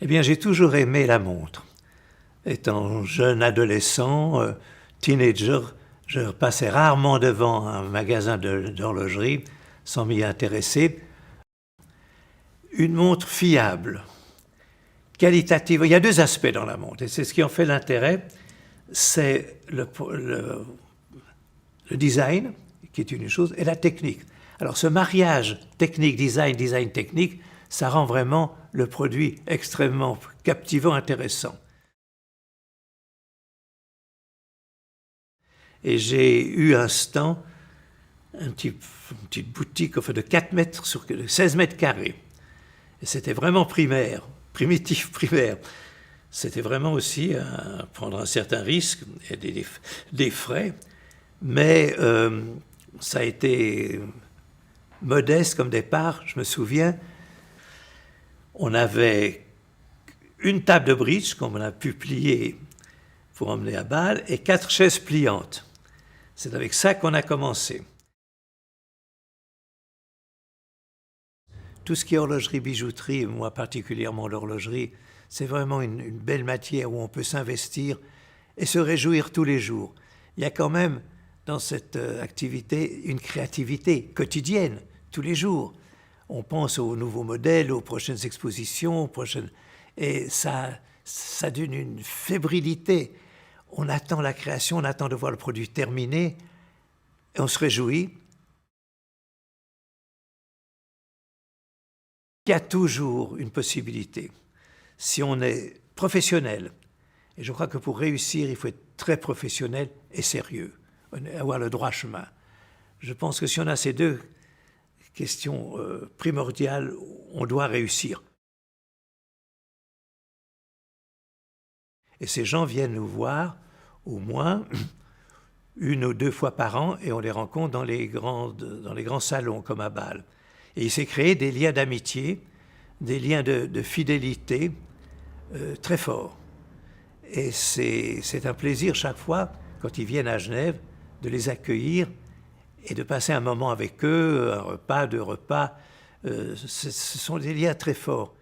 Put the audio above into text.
Eh bien, j'ai toujours aimé la montre. Étant jeune adolescent, teenager, je passais rarement devant un magasin d'horlogerie sans m'y intéresser. Une montre fiable, qualitative. Il y a deux aspects dans la montre, et c'est ce qui en fait l'intérêt. C'est le design, qui est une chose, et la technique. Alors ce mariage technique-design, design-technique, ça rend vraiment le produit extrêmement captivant, intéressant. Et j'ai eu un stand, une petite boutique enfin, de 4 mètres sur 16 mètres carrés. Et c'était vraiment primaire, primitif primaire. C'était vraiment aussi prendre un certain risque et des frais, mais ça a été modeste comme départ. Je me souviens, on avait une table de bridge qu'on a pu plier pour emmener à Bâle et 4 chaises pliantes. C'est avec ça qu'on a commencé. Tout ce qui est horlogerie, bijouterie, moi particulièrement l'horlogerie, c'est vraiment une belle matière où on peut s'investir et se réjouir tous les jours. Il y a quand même dans cette activité une créativité quotidienne, tous les jours. On pense aux nouveaux modèles, aux prochaines expositions, et ça donne une fébrilité. On attend la création, on attend de voir le produit terminé, et on se réjouit. Il y a toujours une possibilité, si on est professionnel, et je crois que pour réussir, il faut être très professionnel et sérieux, avoir le droit chemin. Je pense que si on a ces deux questions primordiales, on doit réussir. Et ces gens viennent nous voir au moins 1 ou 2 fois par an et on les rencontre dans les grands salons comme à Bâle. Et il s'est créé des liens d'amitié, des liens de fidélité très forts. Et c'est un plaisir chaque fois, quand ils viennent à Genève, de les accueillir et de passer un moment avec eux, un repas, 2 repas. Ce sont des liens très forts.